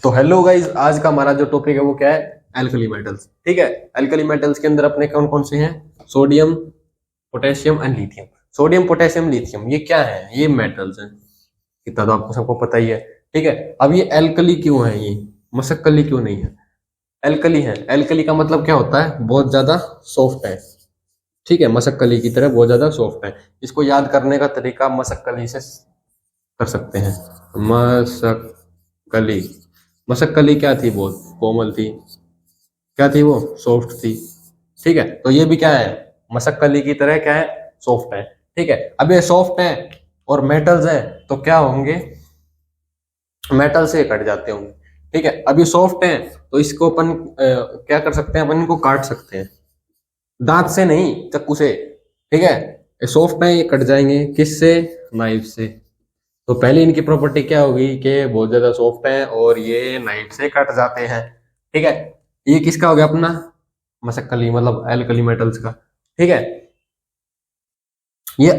तो hello guys, आज का हमारा जो टॉपिक है वो क्या है? Alkali metals. ठीक है, एल्कली मेटल्स के अंदर अपने कौन कौन से हैं? Sodium, potassium and lithium. Sodium, potassium, lithium, ये क्या है? ये मेटल्स हैं। इतना तो आपको सबको पता ही है। ठीक है, अब ये एल्कली क्यों है? ये मशक्कली क्यों नहीं है? एल्कली है। एल्कली का मतलब क्या होता है? बहुत ज्यादा सॉफ्ट है। ठीक है, मशक्कली की तरह बहुत ज्यादा सॉफ्ट है। इसको याद करने का तरीका मशक्कली से कर सकते हैं। मशक्कली, मशक्कली क्या थी? बहुत कोमल थी। क्या थी वो? सॉफ्ट थी। ठीक है, तो ये भी क्या है? मशक्कली की तरह क्या है? सॉफ्ट है। ठीक है, अब ये सॉफ्ट है और मेटल्स है तो क्या होंगे? मेटल से कट जाते होंगे। ठीक है, अब ये सॉफ्ट है तो इसको अपन क्या कर सकते हैं? अपन इनको काट सकते हैं, दांत से नहीं, चाकू से। ठीक है, ये सॉफ्ट है, ये कट जाएंगे किससे? नाइफ से। तो पहले इनकी प्रॉपर्टी क्या होगी कि बहुत ज्यादा सॉफ्ट है और ये नाइफ से कट जाते हैं। ठीक है, ये किसका हो गया? अपना मशक्कली मतलब एल्कली मेटल्स का। ठीक है, ये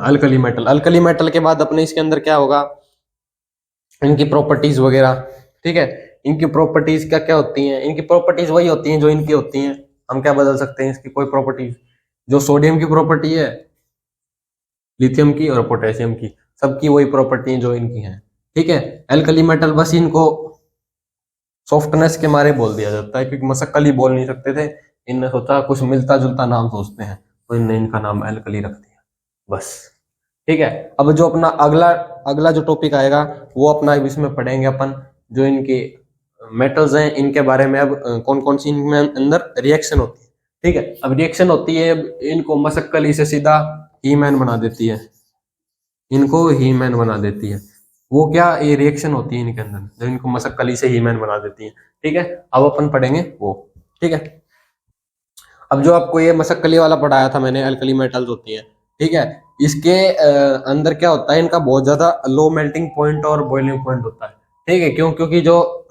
अल्कली मेटल। अल्कली मेटल के बाद अपने इसके अंदर क्या होगा? इनकी प्रॉपर्टीज वगैरह। ठीक है, इनकी प्रॉपर्टीज क्या क्या होती हैं? इनकी प्रॉपर्टीज वही होती हैं जो इनकी होती हैं। हम क्या बदल सकते हैं इसकी? कोई प्रॉपर्टीज। जो सोडियम की प्रॉपर्टी है, लिथियम की और पोटेशियम की, सबकी वही प्रॉपर्टी जो इनकी हैं। ठीक है, एल्कली मेटल बस इनको सॉफ्टनेस के मारे बोल दिया जाता है क्योंकि मशक्कली बोल नहीं सकते थे। इनने सोचा कुछ मिलता जुलता नाम सोचते हैं तो इनने इनका नाम एल्कली रख दिया बस। ठीक है, अब जो अपना अगला अगला जो टॉपिक आएगा वो अपना इसमें पढ़ेंगे अपन, जो इनके मेटल्स हैं इनके बारे में। अब कौन कौन सी इनमें अंदर रिएक्शन होती है। ठीक है, अब रिएक्शन होती है, इनको मशक्कली से सीधा हीमैन बना देती है। इनको हीमैन बना देती है। वो क्या? ये रिएक्शन होती है इनके अंदर जो इनको मशक्कली से हीमैन बना देती है। ठीक है, अब अपन पढ़ेंगे वो। ठीक है, अब जो आपको ये मशक्कली वाला पढ़ाया था मैंने, एल्कली मेटल्स होती है। ठीक है, इसके अंदर क्या होता है? इनका बहुत ज्यादा लो मेल्टिंग पॉइंट और बॉइलिंग पॉइंट होता है। ठीक है, क्यों? क्योंकि जो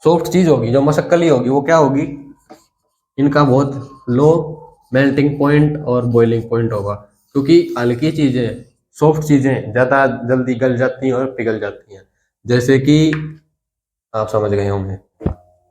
सॉफ्ट चीज होगी, जो मशक्कली होगी, वो क्या होगी? इनका बहुत लो मेल्टिंग पॉइंट और बॉइलिंग पॉइंट होगा। क्योंकि हल्की चीजें, सॉफ्ट चीजें ज्यादा जल्दी गल जाती हैं और पिघल जाती हैं, जैसे कि आप समझ गए होंगे।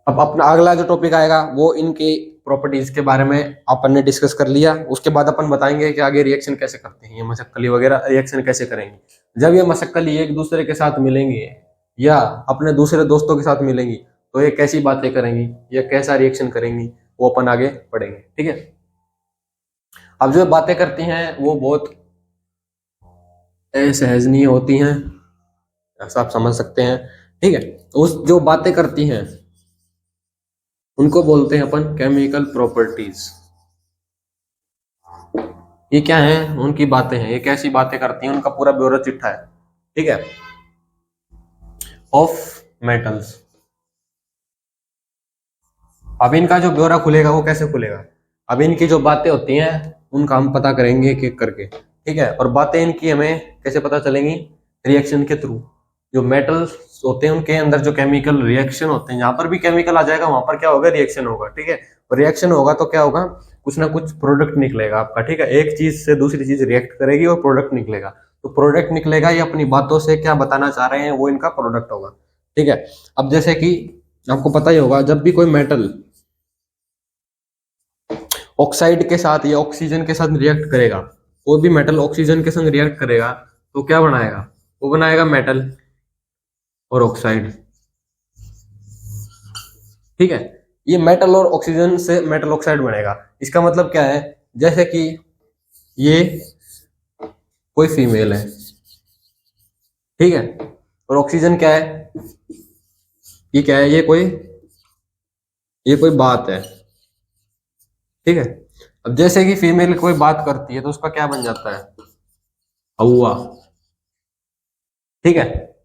अब अपना अगला जो टॉपिक आएगा वो इनके प्रॉपर्टीज के बारे में अपन ने डिस्कस कर लिया। उसके बाद अपन बताएंगे कि आगे रिएक्शन कैसे करते हैं ये मशक्कली वगैरह, रिएक्शन कैसे करेंगे। जब ये मशक्कली एक दूसरे के साथ मिलेंगे या अपने दूसरे दोस्तों के साथ मिलेंगी तो ये कैसी बातें करेंगी या कैसा रिएक्शन करेंगी, वो अपन आगे पढ़ेंगे। ठीक है, अब जो बातें करती हैं वो बहुत असहजनीय होती हैं, ऐसा आप समझ सकते हैं। ठीक है, उस जो बातें करती हैं उनको बोलते हैं अपन केमिकल प्रॉपर्टीज। ये क्या है? उनकी बातें हैं, ये कैसी बातें करती हैं, उनका पूरा ब्यौरा चिट्ठा है। ठीक है, ऑफ मेटल्स। अब इनका जो ब्यौरा खुलेगा वो कैसे खुलेगा? अब इनकी जो बातें होती हैं उनका हम पता करेंगे एक एक करके। ठीक है, और बातें इनकी हमें कैसे पता चलेंगी? रिएक्शन के थ्रू। जो मेटल्स होते हैं उनके अंदर जो केमिकल रिएक्शन होते हैं, यहाँ पर भी केमिकल आ जाएगा, वहां पर क्या होगा? रिएक्शन होगा। ठीक है, और रिएक्शन होगा तो क्या होगा? कुछ ना कुछ प्रोडक्ट निकलेगा आपका। ठीक है, एक चीज से दूसरी चीज रिएक्ट करेगी और प्रोडक्ट निकलेगा। तो प्रोडक्ट निकलेगा, ये अपनी बातों से क्या बताना चाह रहे हैं वो इनका प्रोडक्ट होगा। ठीक है, अब जैसे कि आपको पता ही होगा, जब भी कोई मेटल ऑक्साइड के साथ या ऑक्सीजन के साथ रिएक्ट करेगा, कोई भी मेटल ऑक्सीजन के संग रिएक्ट करेगा तो क्या बनाएगा? वो बनाएगा मेटल और ऑक्साइड। ठीक है, ये मेटल और ऑक्सीजन से मेटल ऑक्साइड बनेगा। इसका मतलब क्या है? जैसे कि ये कोई फीमेल है, ठीक है, और ऑक्सीजन क्या है? ये क्या है? ये कोई बात है। ठीक है, अब जैसे कि फीमेल कोई बात करती है तो उसका क्या बन जाता है? हवा। ठीक है,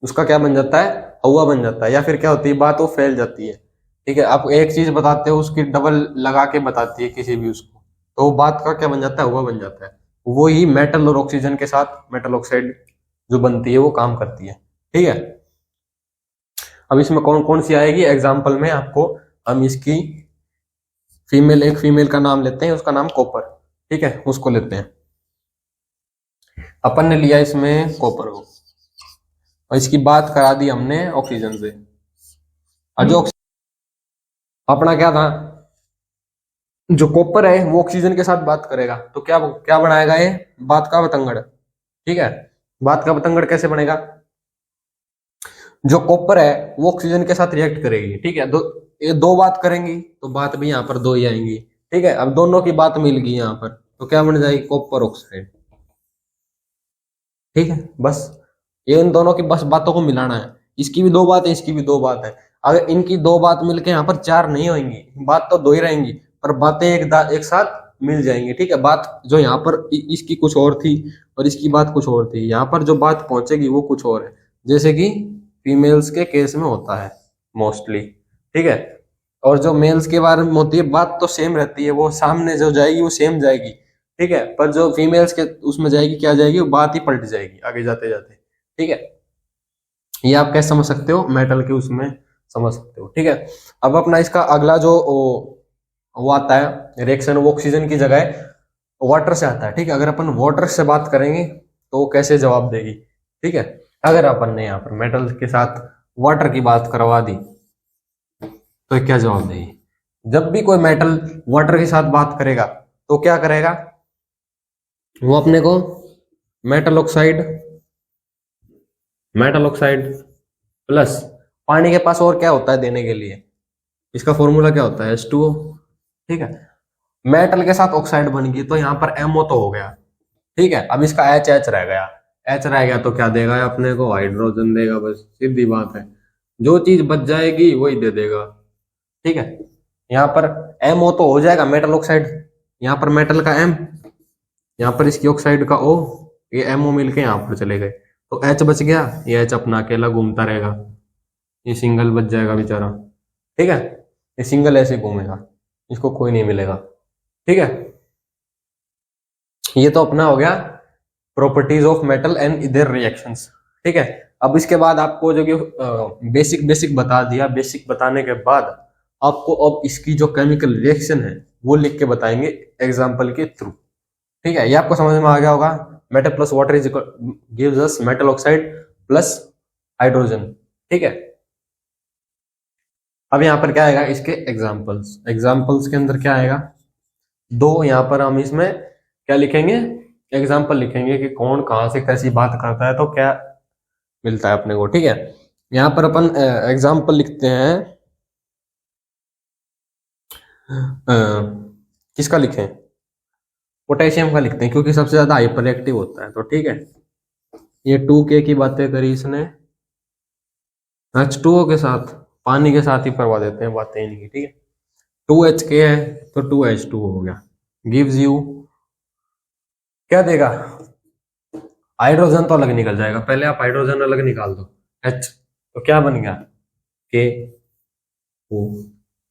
उसका क्या बन जाता है? हवा बन जाता है। या फिर क्या होती है? बात वो फैल जाती है। ठीक है, आप एक चीज बताते हो उसकी डबल लगा के बताती है किसी भी उसको, तो वो बात का क्या बन जाता है? हवा बन जाता है। वो ही मेटल और ऑक्सीजन के साथ मेटल ऑक्साइड जो बनती है वो काम करती है। ठीक है, अब इसमें कौन कौन सी आएगी एग्जाम्पल में आपको हम इसकी एक फीमेल का नाम लेते हैं, उसका नाम कॉपर। ठीक है, उसको लेते हैं अपन ने लिया इसमें कॉपर को, और इसकी बात करा दी हमने ऑक्सीजन से। और जो अपना क्या था, जो कॉपर है वो ऑक्सीजन के साथ बात करेगा तो क्या क्या बनाएगा ये, बात का बतंगड़। ठीक है, बात का बतंगड़ कैसे बनेगा, जो कॉपर है वो ऑक्सीजन के साथ रिएक्ट करेगी। ठीक है, ये दो बात करेंगी तो बात भी यहाँ पर दो ही आएंगी। ठीक है, अब दोनों की बात मिल गई यहाँ पर तो क्या बन जाएगी, कॉपर ऑक्साइड। ठीक है, बस ये इन दोनों की बस बातों को मिलाना है, इसकी भी दो बात है, इसकी भी दो बात है। अगर इनकी दो बात मिलके यहाँ पर चार नहीं होंगी, बात तो दो ही रहेंगी पर बातें एक साथ मिल जाएंगी। ठीक है, बात जो यहाँ पर इसकी कुछ और थी और इसकी बात कुछ और थी, यहाँ पर जो बात पहुंचेगी वो कुछ और है, जैसे कि फीमेल्स के केस में होता है मोस्टली। ठीक है, और जो मेल्स के बारे में होती है बात तो सेम रहती है, वो सामने जो जाएगी वो सेम जाएगी। ठीक है, पर जो फीमेल्स के उसमें जाएगी क्या जाएगी, वो बात ही पलट जाएगी आगे जाते जाते। ठीक है, ये आप कैसे समझ सकते हो, मेटल के उसमें समझ सकते हो। ठीक है, अब अपना इसका अगला जो वो आता है रिएक्शन, वो ऑक्सीजन की जगह वाटर से आता है। ठीक है, अगर अपन वाटर से बात करेंगे तो वो कैसे जवाब देगी। ठीक है, अगर अपन ने यहाँ पर मेटल के साथ वाटर की बात करवा दी तो क्या जवाब देगी। जब भी कोई मेटल वाटर के साथ बात करेगा तो क्या करेगा, वो अपने को मेटल ऑक्साइड प्लस पानी के पास और क्या होता है देने के लिए, इसका फॉर्मूला क्या होता है, H2O। ठीक है, मेटल के साथ ऑक्साइड बन गई तो यहाँ पर MO तो हो गया। ठीक है, अब इसका H रह गया, H रह गया तो क्या देगा अपने को, हाइड्रोजन देगा। बस सीधी बात है, जो चीज बच जाएगी वही दे देगा। ठीक है, यहाँ पर MO तो हो जाएगा मेटल ऑक्साइड, यहाँ पर मेटल का M, यहाँ पर इसकी ऑक्साइड का O, ये MO मिलके यहाँ पर चले गए तो H बच गया, ये H अपना अकेला घूमता रहेगा, ये सिंगल बच जाएगा बेचारा। ठीक है, ये सिंगल ऐसे घूमेगा, इसको कोई नहीं मिलेगा। ठीक है, ये तो अपना हो गया properties of metal and there reactions. ठीक है, अब इसके बाद आपको जो कि बेसिक बता दिया, बेसिक बताने के बाद आपको अब इसकी जो केमिकल रिएक्शन है वो लिख के बताएंगे एग्जाम्पल के थ्रू। ठीक है, ये आपको समझ में आ गया होगा, metal plus water is gives us metal oxide plus hydrogen. ठीक है, अब यहाँ पर क्या आएगा, इसके एग्जाम्पल्स के अंदर क्या आएगा, दो यहाँ पर हम इसमें क्या लिखेंगे, एग्जाम्पल लिखेंगे कि कौन कहां से कैसी बात करता है तो क्या मिलता है अपने को। ठीक है, यहाँ पर अपन एग्जाम्पल लिखते हैं, किसका लिखें, पोटेशियम का लिखते हैं क्योंकि सबसे ज्यादा हाइपर एक्टिव होता है। तो ठीक है, ये 2K की बातें करी इसने, H2O के साथ पानी के साथ ही करवा देते हैं बातें इनकी। ठीक है, 2HK है तो 2H2O हो गया, गिव्स यू क्या देगा, हाइड्रोजन तो अलग निकल जाएगा, पहले आप हाइड्रोजन अलग निकाल दो, H तो क्या बन गया,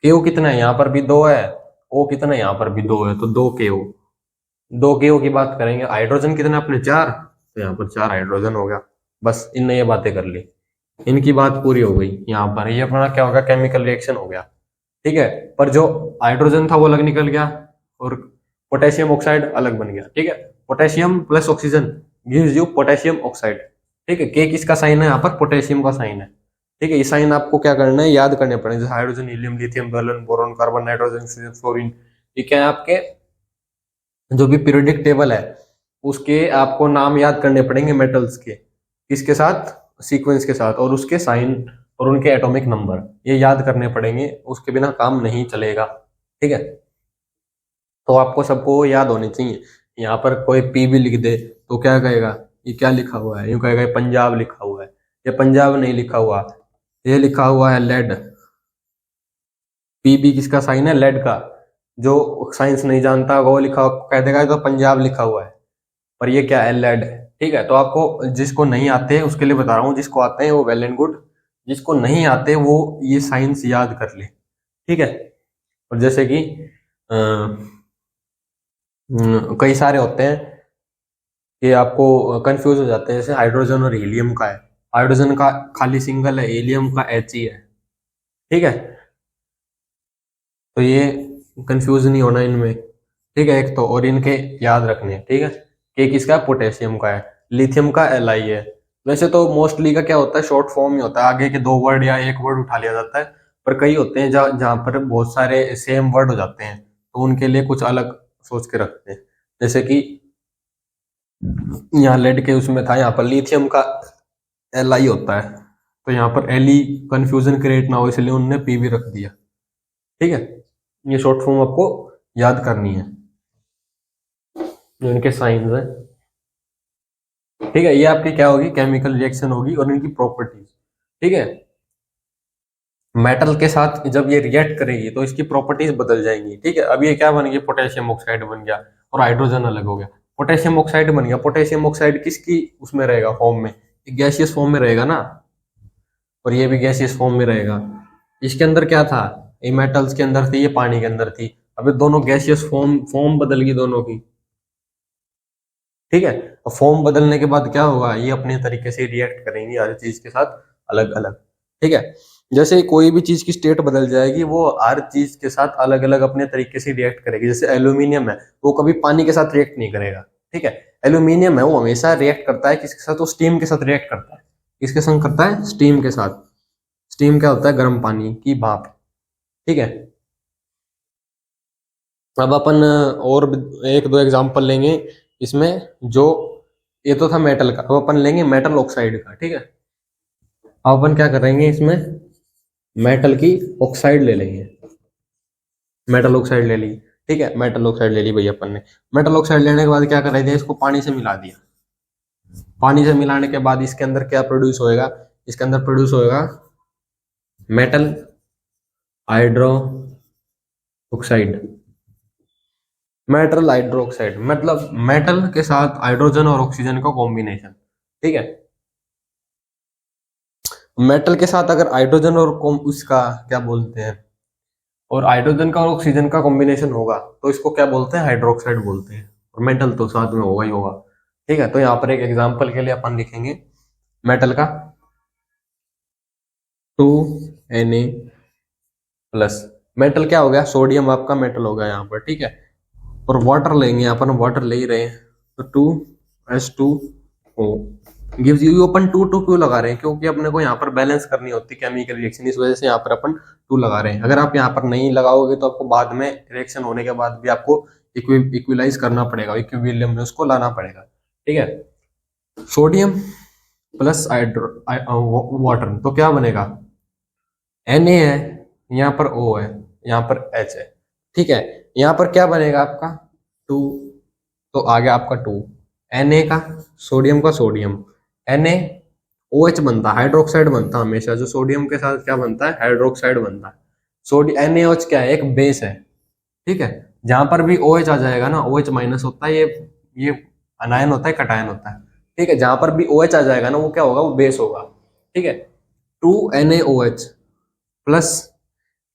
KO कितना है, यहाँ पर भी 2 है, O कितना है, यहाँ पर भी 2 है, तो 2KO की बात करेंगे। हाइड्रोजन कितना अपने 4, तो यहाँ पर 4 हाइड्रोजन हो गया। बस इनने ये बातें कर ली, इनकी बात पूरी हो गई। यहाँ पर ये अपना क्या होगा, केमिकल रिएक्शन हो गया। ठीक है, पर जो हाइड्रोजन था वो अलग निकल गया और पोटेशियम ऑक्साइड अलग बन गया। ठीक है, potassium plus oxygen gives you potassium oxide. ठीक है, के किसका साइन है, यहाँ पर पोटेशियम का साइन है। ठीक है, ये साइन आपको क्या करना है, याद करने पड़ेंगे, जैसे hydrogen, helium, lithium, boron, carbon, nitrogen, fluorine, ये क्या है आपके जो भी पीरियोडिक टेबल है उसके आपको नाम याद करने पड़ेंगे मेटल्स के, किसके साथ, सीक्वेंस के साथ, और उसके साइन और उनके एटॉमिक नंबर ये याद करने पड़ेंगे, उसके बिना काम नहीं चलेगा। ठीक है, तो आपको सबको याद होनी चाहिए। यहाँ पर कोई पी भी लिख दे तो क्या कहेगा, ये क्या लिखा हुआ है, यूं कहेगा ये पंजाब लिखा हुआ है, ये पंजाब नहीं लिखा हुआ, ये लिखा हुआ है लेड। पीबी किसका साइन है, लेड का। जो साइंस नहीं जानता वो लिखा कह देगा तो पंजाब लिखा हुआ है, पर ये क्या है, लेड। ठीक है, तो आपको जिसको नहीं आते उसके लिए बता रहा हूँ, जिसको आते हैं वो वेल एंड गुड, जिसको नहीं आते वो ये साइंस याद कर ले। ठीक है, और जैसे कि कई सारे होते हैं कि आपको कंफ्यूज हो जाते हैं, जैसे हाइड्रोजन और हीलियम का है, हाइड्रोजन का खाली सिंगल है, हीलियम का H ही है। ठीक है, तो ये कंफ्यूज नहीं होना इनमें। ठीक है, एक तो और इनके याद रखने। ठीक है, के किसका है, पोटेशियम का है, लिथियम का Li है, वैसे तो मोस्टली का क्या होता है, शॉर्ट फॉर्म ही होता है, आगे के 2 वर्ड या 1 वर्ड उठा लिया जाता है। पर कई होते हैं जहाँ जहाँ पर बहुत सारे सेम वर्ड हो जाते हैं, तो उनके लिए कुछ अलग सोच के रखते हैं। जैसे कि यहाँ लेड के उसमें था, यहाँ पर लिथियम का Li होता है, तो यहाँ पर Li कंफ्यूजन क्रिएट ना हो इसलिए उन्होंने Pb रख दिया। ठीक है, ये शॉर्ट फॉर्म आपको याद करनी है, जो इनके साइंस है। ठीक है, ये आपकी क्या होगी, केमिकल रिएक्शन होगी और इनकी प्रॉपर्टीज। ठीक है, मेटल के साथ जब ये रिएक्ट करेगी तो इसकी प्रॉपर्टीज बदल जाएंगी। ठीक है, अब ये क्या बन गया, पोटेशियम ऑक्साइड बन गया और हाइड्रोजन अलग हो गया। पोटेशियम ऑक्साइड बन गया, पोटेशियम ऑक्साइड किसकी उसमें रहेगा, फॉर्म में, गैसियस फॉर्म में रहेगा ना, और ये भी गैसियस फॉर्म में रहेगा। इसके अंदर क्या था, ये मेटल्स के अंदर थी, ये पानी के अंदर थी। अब ये दोनों गैसियस फॉर्म फॉर्म बदल गई दोनों की। ठीक है, और फॉर्म बदलने के बाद क्या होगा, ये अपने तरीके से रिएक्ट करेंगी हर चीज के साथ अलग अलग। ठीक है, जैसे कोई भी चीज की स्टेट बदल जाएगी, वो हर चीज के साथ अलग अलग अपने तरीके से रिएक्ट करेगी। जैसे एल्यूमिनियम है, वो कभी पानी के साथ रिएक्ट नहीं करेगा। ठीक है, एल्यूमिनियम है वो हमेशा रिएक्ट करता है किसके साथ, वो स्टीम के साथ रिएक्ट करता है। किसके संग करता है, स्टीम के साथ। स्टीम क्या होता है, गर्म पानी की भाप। ठीक है, अब अपन और एक दो एग्जांपल लेंगे इसमें। जो ये तो था मेटल का, अब अपन लेंगे मेटल ऑक्साइड का। ठीक है, अब अपन क्या करेंगे इसमें, मेटल की ऑक्साइड ले लेंगे। मेटल ऑक्साइड ले ली। ठीक है, मेटल ऑक्साइड ले ली भैया अपन ने। मेटल ऑक्साइड लेने के बाद क्या कर रहे थे, इसको पानी से मिला दिया। पानी से मिलाने के बाद इसके अंदर क्या प्रोड्यूस होएगा, इसके अंदर प्रोड्यूस होएगा metal hydro oxide. Metal hydro oxide मतलब मेटल के साथ हाइड्रोजन और ऑक्सीजन का कॉम्बिनेशन। ठीक है, मेटल के साथ अगर हाइड्रोजन और उसका क्या बोलते हैं, और हाइड्रोजन का और ऑक्सीजन का कॉम्बिनेशन होगा तो इसको क्या बोलते हैं, हाइड्रोक्साइड बोलते हैं। और मेटल तो साथ में होगा ही होगा। ठीक है, तो यहाँ पर एक एग्जांपल के लिए अपन लिखेंगे मेटल का 2Na+। मेटल क्या हो गया, सोडियम आपका मेटल हो गया यहाँ पर। ठीक है, और वाटर लेंगे, अपन वाटर ले ही रहे हैं, तो 2H2O गिव्स यू। अपन 2 क्यों लगा रहे हैं, क्योंकि अपने को यहाँ पर बैलेंस करनी होती है केमिकल रिएक्शन, इस वजह से यहाँ पर अपन 2 लगा रहे हैं। अगर आप यहाँ पर नहीं लगाओगे तो आपको बाद में रिएक्शन होने के बाद भी आपको इक्विलाइज करना पड़ेगा, इक्विलिब्रियम में उसको लाना पड़ेगा। ठीक है, सोडियम प्लस वाटर तो क्या बनेगा, Na है, यहाँ पर O है, यहाँ पर H है। ठीक है, यहाँ पर क्या बनेगा आपका 2, तो आ गया आपका 2। Na का, सोडियम का सोडियम, NaOH बनता है, हाइड्रोक्साइड बनता है हमेशा। जो सोडियम के साथ क्या बनता है, हाइड्रोक्साइड बनता है। सोडियम NaOH क्या है, एक बेस है। ठीक है, जहां पर भी OH आ जाएगा ना, OH माइनस होता है, ये अनायन होता है, कटायन होता है। ठीक है, जहां पर भी OH आ जाएगा ना, वो क्या होगा, वो बेस होगा। ठीक है, 2NaOH प्लस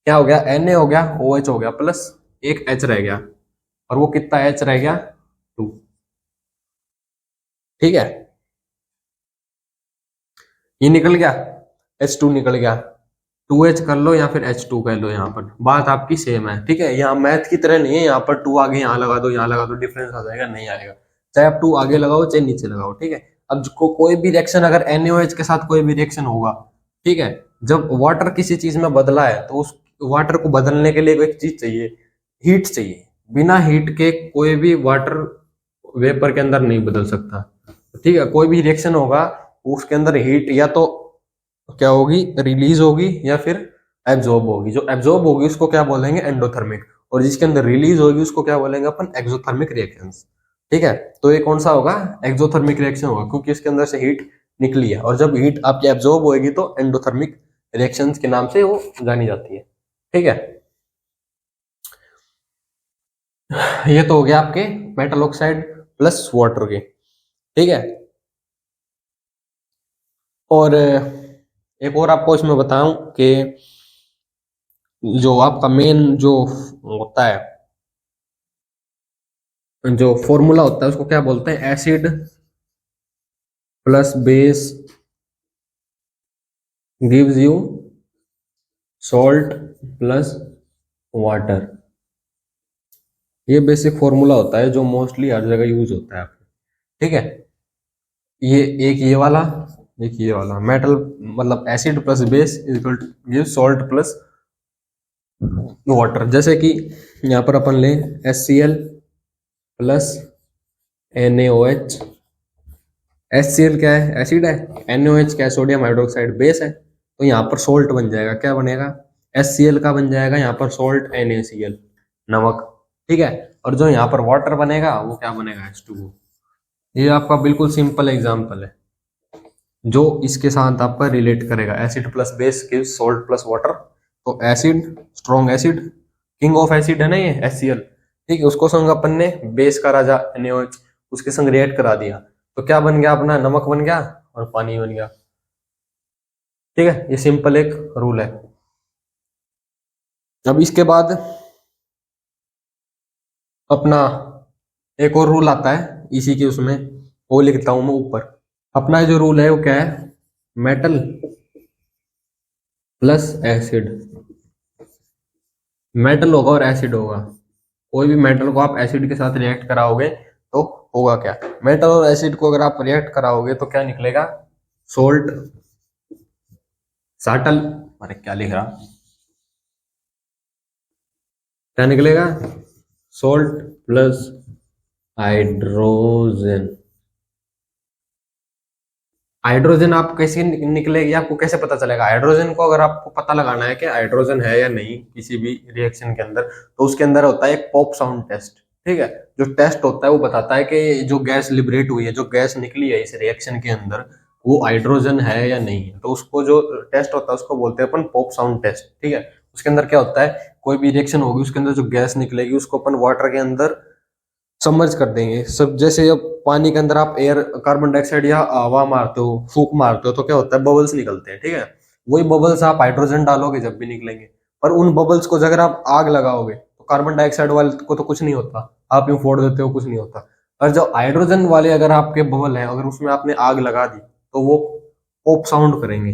क्या हो गया, Na हो गया, OH हो गया, प्लस एक H रह गया, और वो कितना H रह गया, 2। ठीक है, ये निकल गया, H2 निकल गया। 2H कर लो या फिर H2 कह लो, यहाँ पर बात आपकी सेम है। ठीक है, यहाँ मैथ की तरह नहीं है, यहाँ पर 2 आगे यहाँ लगा दो, यहाँ लगा दो, डिफरेंस आ जाएगा, नहीं आएगा। चाहे आप 2 आगे लगाओ चाहे नीचे लगाओ। ठीक है, अब कोई भी रिएक्शन अगर NaOH के साथ कोई भी रिएक्शन होगा, ठीक है, जब वाटर किसी चीज में बदला है तो उस वाटर को बदलने के लिए एक चीज चाहिए, हीट चाहिए। बिना हीट के कोई भी वाटर वेपर के अंदर नहीं बदल सकता। ठीक है, कोई भी रिएक्शन होगा उसके अंदर हीट या तो क्या होगी, रिलीज होगी या फिर एब्जॉर्ब होगी। जो एब्जॉर्ब होगी उसको क्या बोलेंगे, एंडोथर्मिक, और जिसके अंदर रिलीज होगी उसको क्या बोलेंगे अपन, एक्सोथर्मिक रिएक्शंस। ठीक है, तो ये कौन सा होगा, एक्सोथर्मिक रिएक्शन होगा, क्योंकि इसके अंदर से हीट निकली है, और जब हीट आपकी एब्जॉर्ब होगी तो एंडोथर्मिक रिएक्शंस के नाम से वो जानी जाती है। ठीक है, ये तो हो गया आपके मेटल ऑक्साइड प्लस वाटर के। ठीक है, और एक और आपको इसमें बताऊं कि जो आपका मेन जो होता है, जो फॉर्मूला होता है उसको क्या बोलते हैं, acid plus base gives you salt plus water. ये बेसिक फॉर्मूला होता है जो मोस्टली हर जगह यूज होता है आपको। ठीक है, ये एक ये वाला देखिए ये वाला मेटल मतलब acid plus base is equal to give salt plus water. जैसे कि यहाँ पर अपन ले HCl प्लस NaOH। HCl क्या है, एसिड है, NaOH क्या है, सोडियम हाइड्रोक्साइड बेस है। तो यहाँ पर सोल्ट बन जाएगा, क्या बनेगा, HCl का बन जाएगा यहाँ पर सोल्ट NaCl, नमक, ठीक है। और जो यहाँ पर वाटर बनेगा वो क्या बनेगा, H2O। ये आपका बिल्कुल सिंपल एग्जाम्पल है जो इसके साथ आपका रिलेट करेगा, acid plus base gives salt plus water. तो acid, strong acid, king of acid है ना ये HCl, ठीक है। उसको संग अपन ने बेस का राजा NaOH उसके संग रिएक्ट करा दिया, तो क्या बन गया अपना, नमक बन गया और पानी बन गया, ठीक है। ये सिंपल एक रूल है। अब इसके बाद अपना एक और रूल आता है इसी के उसमें, वो लिखता हूं मैं ऊपर। अपना जो रूल है वो क्या है, मेटल प्लस एसिड, मेटल होगा और एसिड होगा। कोई भी मेटल को आप एसिड के साथ रिएक्ट कराओगे तो होगा क्या, मेटल और एसिड को अगर आप रिएक्ट कराओगे तो क्या निकलेगा, सोल्ट, साटल, अरे क्या लिख रहा, क्या निकलेगा, सोल्ट प्लस हाइड्रोजन। हाइड्रोजन आप कैसे निकलेगी, आपको कैसे पता चलेगा, हाइड्रोजन को अगर आपको पता लगाना है कि हाइड्रोजन है या नहीं किसी भी रिएक्शन के अंदर, तो उसके अंदर होता है एक पॉप साउंड टेस्ट, ठीक है। जो टेस्ट होता है वो बताता है कि जो गैस लिबरेट हुई है, जो गैस निकली है इस रिएक्शन के अंदर, वो हाइड्रोजन है या नहीं है। तो उसको जो टेस्ट होता है उसको बोलते हैं अपन पॉप साउंड टेस्ट, ठीक है। उसके अंदर क्या होता है, कोई भी रिएक्शन होगी उसके अंदर जो गैस निकलेगी उसको अपन वाटर के अंदर सबमर्ज कर देंगे। सब जैसे जब पानी के अंदर आप एयर, कार्बन डाइऑक्साइड या हवा मारते हो, फूक मारते हो, तो क्या होता है, बबल्स निकलते हैं, ठीक है। वही बबल्स आप हाइड्रोजन डालोगे जब भी निकलेंगे, पर उन बबल्स को अगर आप आग लगाओगे तो कार्बन डाइऑक्साइड वाले को तो कुछ नहीं होता, आप यूं फोड़ देते हो, कुछ नहीं होता। और जो हाइड्रोजन वाले अगर आपके बबल है, अगर उसमें आपने आग लगा दी तो वो पॉप साउंड करेंगे,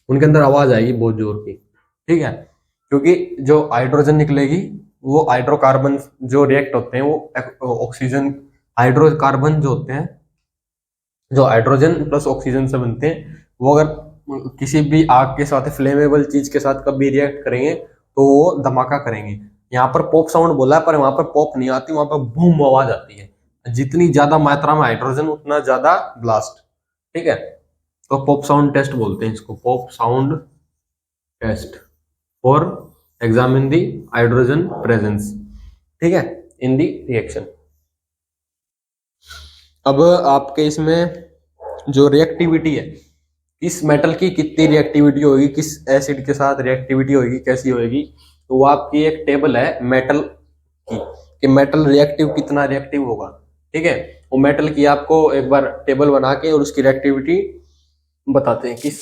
उनके अंदर आवाज आएगी बहुत जोर की, ठीक है। क्योंकि जो हाइड्रोजन निकलेगी वो हाइड्रोकार्बन जो रिएक्ट होते हैं वो ऑक्सीजन, हाइड्रोकार्बन जो होते हैं जो हाइड्रोजन प्लस ऑक्सीजन से बनते हैं, वो अगर किसी भी आग के साथ, फ्लेमेबल चीज के साथ कभी रिएक्ट करेंगे तो वो धमाका करेंगे। यहाँ पर पॉप साउंड बोला है पर वहां पर पॉप नहीं आती, वहां पर बूम आवाज आती है। जितनी ज्यादा मात्रा में हाइड्रोजन उतना ज्यादा ब्लास्ट, ठीक है। तो पॉप साउंड टेस्ट बोलते हैं इसको, pop sound test for examine the hydrogen presence, ठीक है, इन दी रिएक्शन। अब आपके इसमें जो रिएक्टिविटी है, किस मेटल की कितनी रिएक्टिविटी होगी, किस एसिड के साथ रिएक्टिविटी होगी, कैसी होगी, तो वो आपकी एक टेबल है मेटल की, कि मेटल रिएक्टिव कितना रिएक्टिव होगा, ठीक है। वो मेटल की आपको एक बार टेबल बना के और उसकी रिएक्टिविटी बताते हैं किस